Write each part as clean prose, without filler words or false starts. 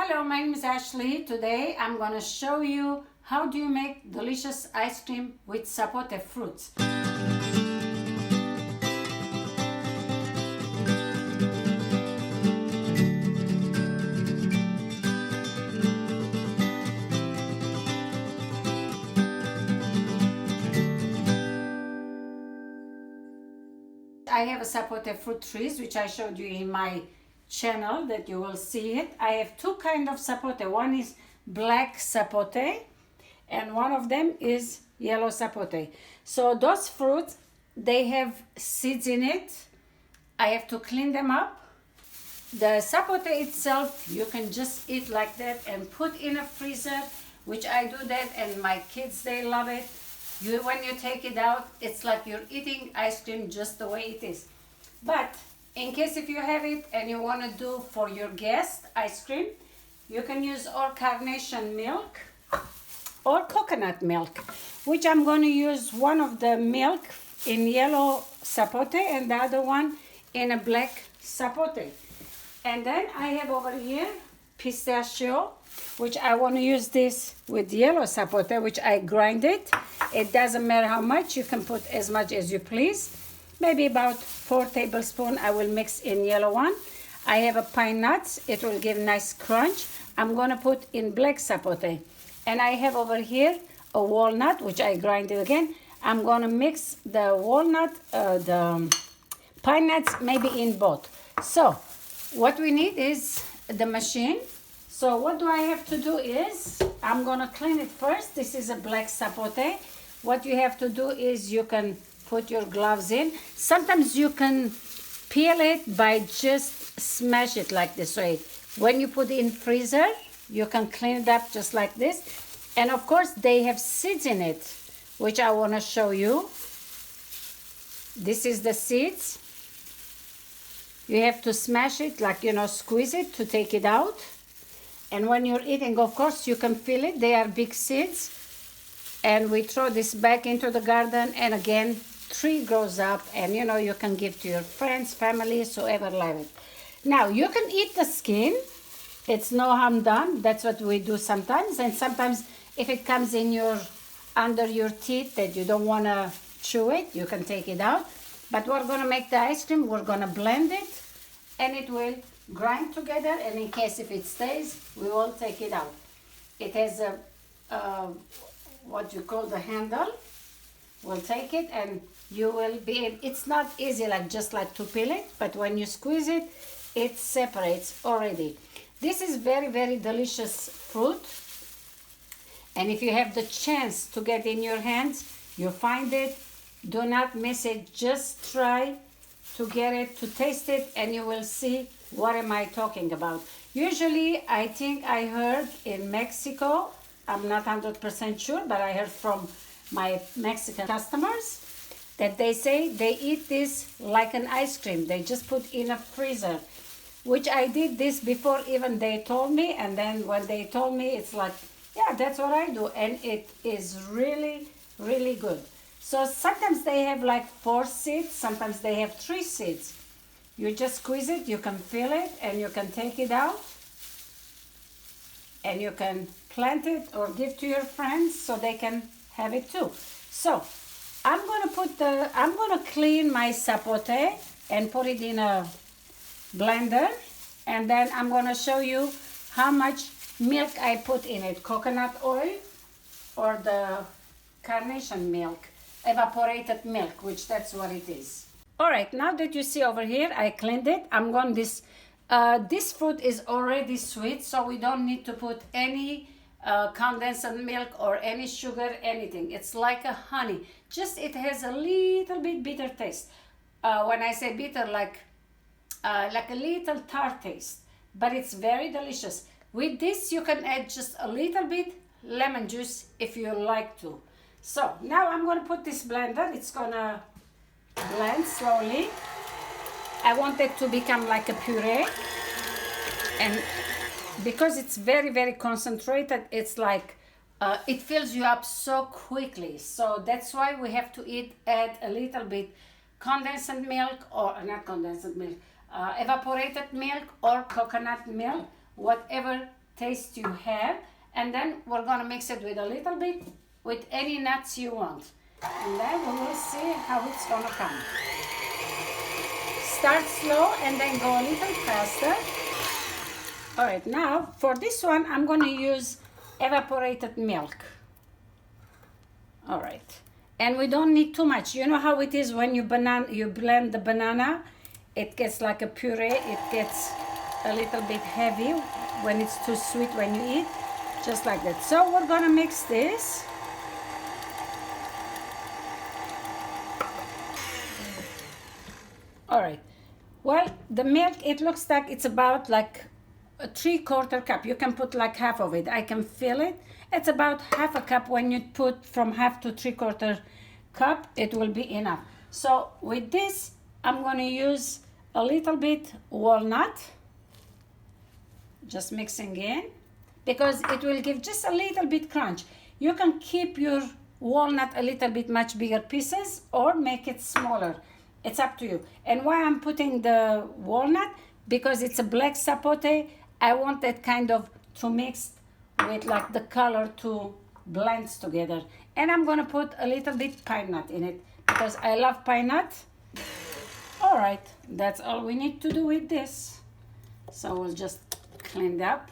Hello, my name is Ashley. Today I'm going to show you how do you make delicious ice cream with sapote fruits. I have a sapote fruit trees which I showed you in my channel that you will see it. I have two kind of sapote. One is black sapote and one of them is yellow sapote. So those fruits, they have seeds in it. I have to clean them up. The sapote itself, you can just eat like that and put in a freezer, which I do that and my kids, they love it. When you take it out, it's like you're eating ice cream just the way it is. But in case if you have it and you want to do for your guest ice cream, you can use or carnation milk or coconut milk, which I'm going to use one of the milk in yellow sapote and the other one in a black sapote. And then I have over here pistachio, which I want to use this with yellow sapote, which I grind it. It doesn't matter how much, you can put as much as you please. Maybe about 4 tablespoons I will mix in yellow one. I have a pine nuts, it will give nice crunch. I'm going to put in black sapote. And I have over here a walnut, which I grind it again. I'm going to mix the walnut, the pine nuts, maybe in both. So what we need is the machine. So what do I have to do is, I'm going to clean it first. This is a black sapote. What you have to do is you can put your gloves in. Sometimes you can peel it by just smash it like this way. When you put it in freezer, you can clean it up just like this. And of course, they have seeds in it, which I want to show you. This is the seeds. You have to smash it, like, squeeze it to take it out. And when you're eating, of course, you can feel it. They are big seeds. And we throw this back into the garden. And again, tree grows up. And, you can give to your friends, family, whoever love it. Now, you can eat the skin. It's no harm done. That's what we do sometimes. And sometimes if it comes in under your teeth that you don't want to chew it, you can take it out. But we're going to make the ice cream. We're going to blend it. And it will grind together, and in case if it stays, we will take it out. It has a what you call the handle. We'll take it and you will be able, it's not easy just like to peel it, but when you squeeze it, it separates already. This is very, very delicious fruit, and if you have the chance to get in your hands, you find it, do not miss it. Just try to get it, to taste it, and you will see what am I talking about. Usually, I think I heard in Mexico, I'm not 100% sure, but I heard from my Mexican customers that they say they eat this like an ice cream. They just put in a freezer, which I did this before even they told me. And then when they told me, it's like, yeah, that's what I do. And it is really, really good. So sometimes they have like 4 seeds, sometimes they have 3 seeds. You just squeeze it, you can feel it, and you can take it out. And you can plant it or give to your friends so they can have it too. So I'm gonna clean my sapote and put it in a blender. And then I'm gonna show you how much milk I put in it. Coconut oil or the carnation milk. Evaporated milk, which that's what it is. All right, now that you see over here, I cleaned it. I'm going this fruit is already sweet, so we don't need to put any condensed milk or any sugar, anything. It's like a honey. Just it has a little bit bitter taste. When I say bitter, like a little tart taste, but it's very delicious. With this, you can add just a little bit lemon juice if you like to. So now I'm going to put this blender. It's going to blend slowly. I want it to become like a puree. And because it's very, very concentrated, it's like, it fills you up so quickly. So that's why we have to add a little bit condensed milk, or not condensed milk, evaporated milk or coconut milk, whatever taste you have. And then we're gonna mix it with a little bit with any nuts you want. And then we will see how it's gonna come. Start slow and then go a little faster. All right, now for this one, I'm gonna use evaporated milk. All right, and we don't need too much. You know how it is when you blend the banana, it gets like a puree, it gets a little bit heavy when it's too sweet when you eat, just like that. So we're gonna mix this. All right, well, the milk, it looks like it's about like a 3/4 cup. You can put like half of it. I can feel it. It's about half a cup. When you put from half to 3/4 cup, it will be enough. So with this, I'm going to use a little bit walnut, just mixing in, because it will give just a little bit crunch. You can keep your walnut a little bit much bigger pieces or make it smaller. It's up to you. And why I'm putting the walnut, because it's a black sapote, I want that kind of to mix with like the color to blend together. And I'm gonna put a little bit pine nut in it because I love pine nut. All right, that's all we need to do with this. So we'll just clean it up.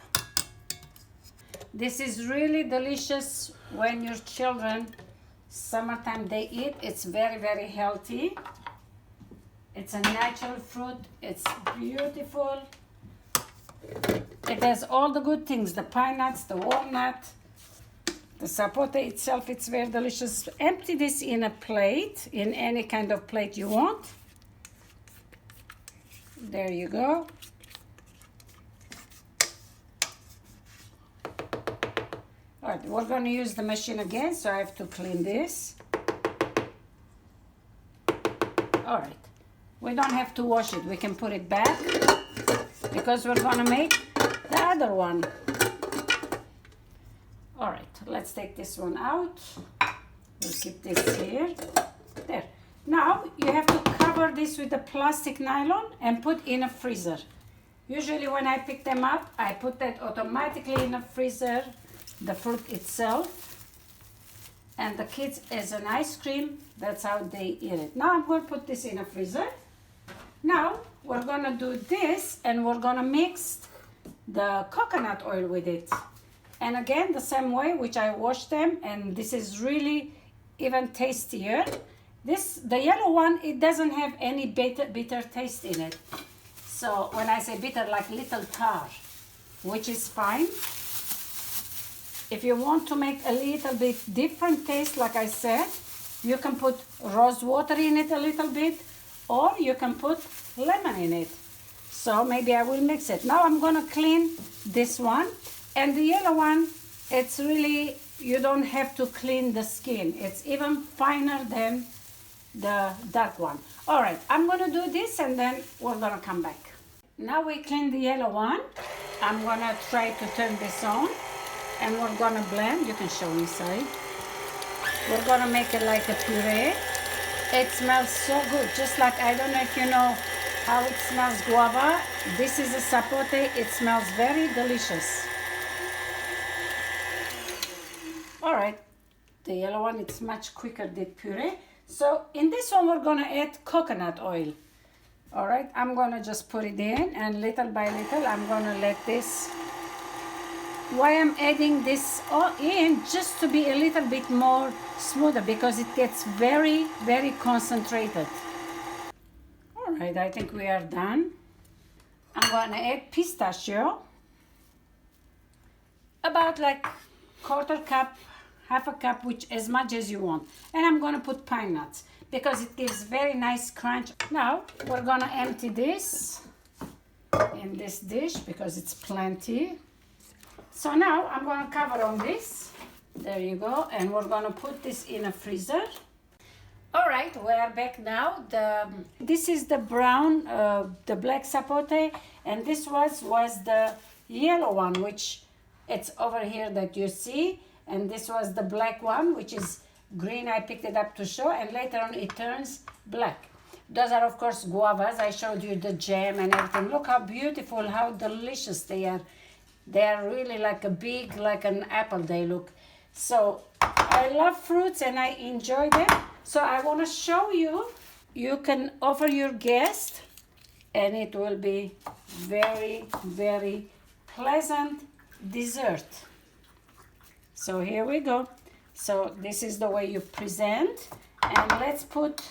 This is really delicious when your children, summertime, they eat. It's very, very healthy. It's a natural fruit. It's beautiful. It has all the good things, the pine nuts, the walnut, the sapote itself. It's very delicious. Empty this in a plate, in any kind of plate you want. There you go. All right, we're going to use the machine again, so I have to clean this. All right, we don't have to wash it. We can put it back because we're going to make the other one. All right, let's take this one out. We'll keep this here. There. Now you have to cover this with a plastic nylon and put in a freezer. Usually when I pick them up, I put that automatically in a freezer, the fruit itself. And the kids, as an ice cream, that's how they eat it. Now I'm going to put this in a freezer. Now we're going to do this and we're going to mix the coconut oil with it. And again, the same way which I washed them, and this is really even tastier. The yellow one, it doesn't have any bitter taste in it. So when I say bitter, like little tar, which is fine. If you want to make a little bit different taste, like I said, you can put rose water in it a little bit, or you can put lemon in it. So maybe I will mix it. Now I'm gonna clean this one. And the yellow one, it's really, you don't have to clean the skin. It's even finer than the dark one. All right, I'm gonna do this and then we're gonna come back. Now we clean the yellow one. I'm gonna try to turn this on and we're gonna blend. You can show inside. We're gonna make it like a puree. It smells so good, just like, I don't know if you know how it smells guava. This is a sapote. It smells very delicious. All right, the yellow one, it's much quicker than puree. So in this one, we're gonna add coconut oil. All right, I'm gonna just put it in, and little by little, I'm gonna let this. Why I'm adding this all in, just to be a little bit more smoother, because it gets very, very concentrated. All right, I think we are done. I'm gonna add pistachio, about like 1/4 cup, half a cup, which as much as you want. And I'm gonna put pine nuts because it gives very nice crunch. Now we're gonna empty this in this dish because it's plenty. So now I'm gonna cover on this. There you go. And we're gonna put this in a freezer. All right, we are back now. This is the brown, the black sapote, and this was the yellow one, which it's over here that you see. And this was the black one, which is green. I picked it up to show, and later on it turns black. Those are, of course, guavas. I showed you the jam and everything. Look how beautiful, how delicious they are. They are really like a big, like an apple they look. So I love fruits and I enjoy them. So I want to show you, you can offer your guest and it will be very, very pleasant dessert. So here we go. So this is the way you present. And let's put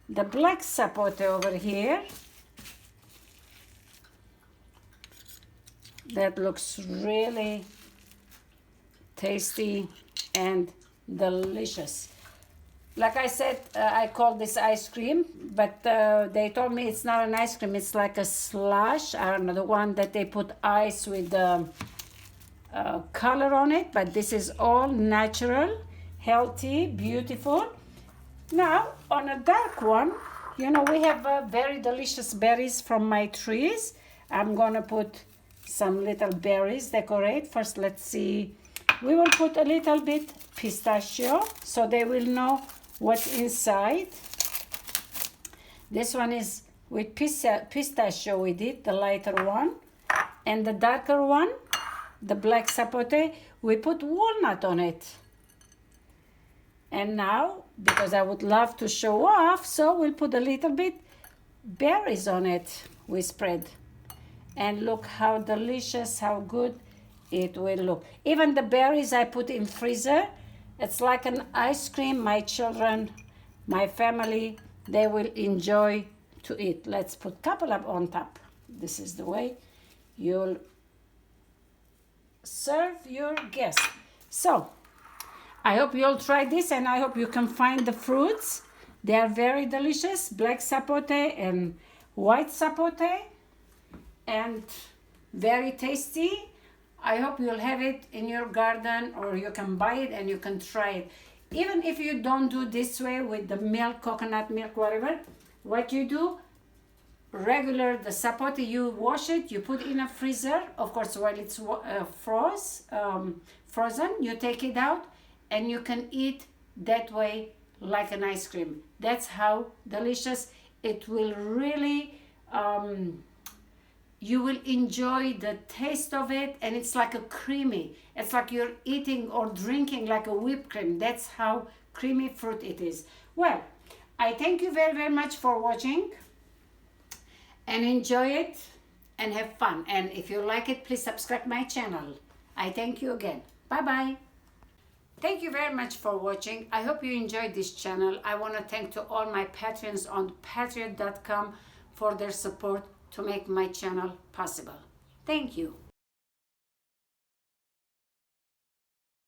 the black sapote over here. That looks really tasty and delicious. Like I said, I call this ice cream, but they told me it's not an ice cream. It's like a slush. I don't know, the one that they put ice with color on it. But this is all natural, healthy, beautiful. Now, on a dark one, you know, we have very delicious berries from my trees. I'm going to put some little berries, decorate. First, let's see. We will put a little bit pistachio so they will know what's inside. This one is with pistachio we did, the lighter one. And the darker one, the black sapote, we put walnut on it. And now, because I would love to show off, so we'll put a little bit berries on it. We spread. And look how delicious, how good it will look. Even the berries I put in freezer. It's like an ice cream. My children, my family, they will enjoy to eat. Let's put a couple up on top. This is the way you'll serve your guests. So, I hope you'll try this and I hope you can find the fruits. They are very delicious. Black sapote and white sapote. And very tasty. I hope you'll have it in your garden or you can buy it and you can try it. Even if you don't do this way with the milk, coconut milk, whatever, what you do, regular, the sapote, you wash it, you put in a freezer. Of course, while it's frozen, you take it out and you can eat that way like an ice cream. That's how delicious it will really... you will enjoy the taste of it, and it's like a creamy. It's like you're eating or drinking like a whipped cream. That's how creamy fruit it is. Well, I thank you very, very much for watching and enjoy it and have fun. And if you like it, please subscribe my channel. I thank you again. Bye-bye. Thank you very much for watching. I hope you enjoyed this channel. I want to thank to all my patrons on patreon.com for their support to make my channel possible. Thank you.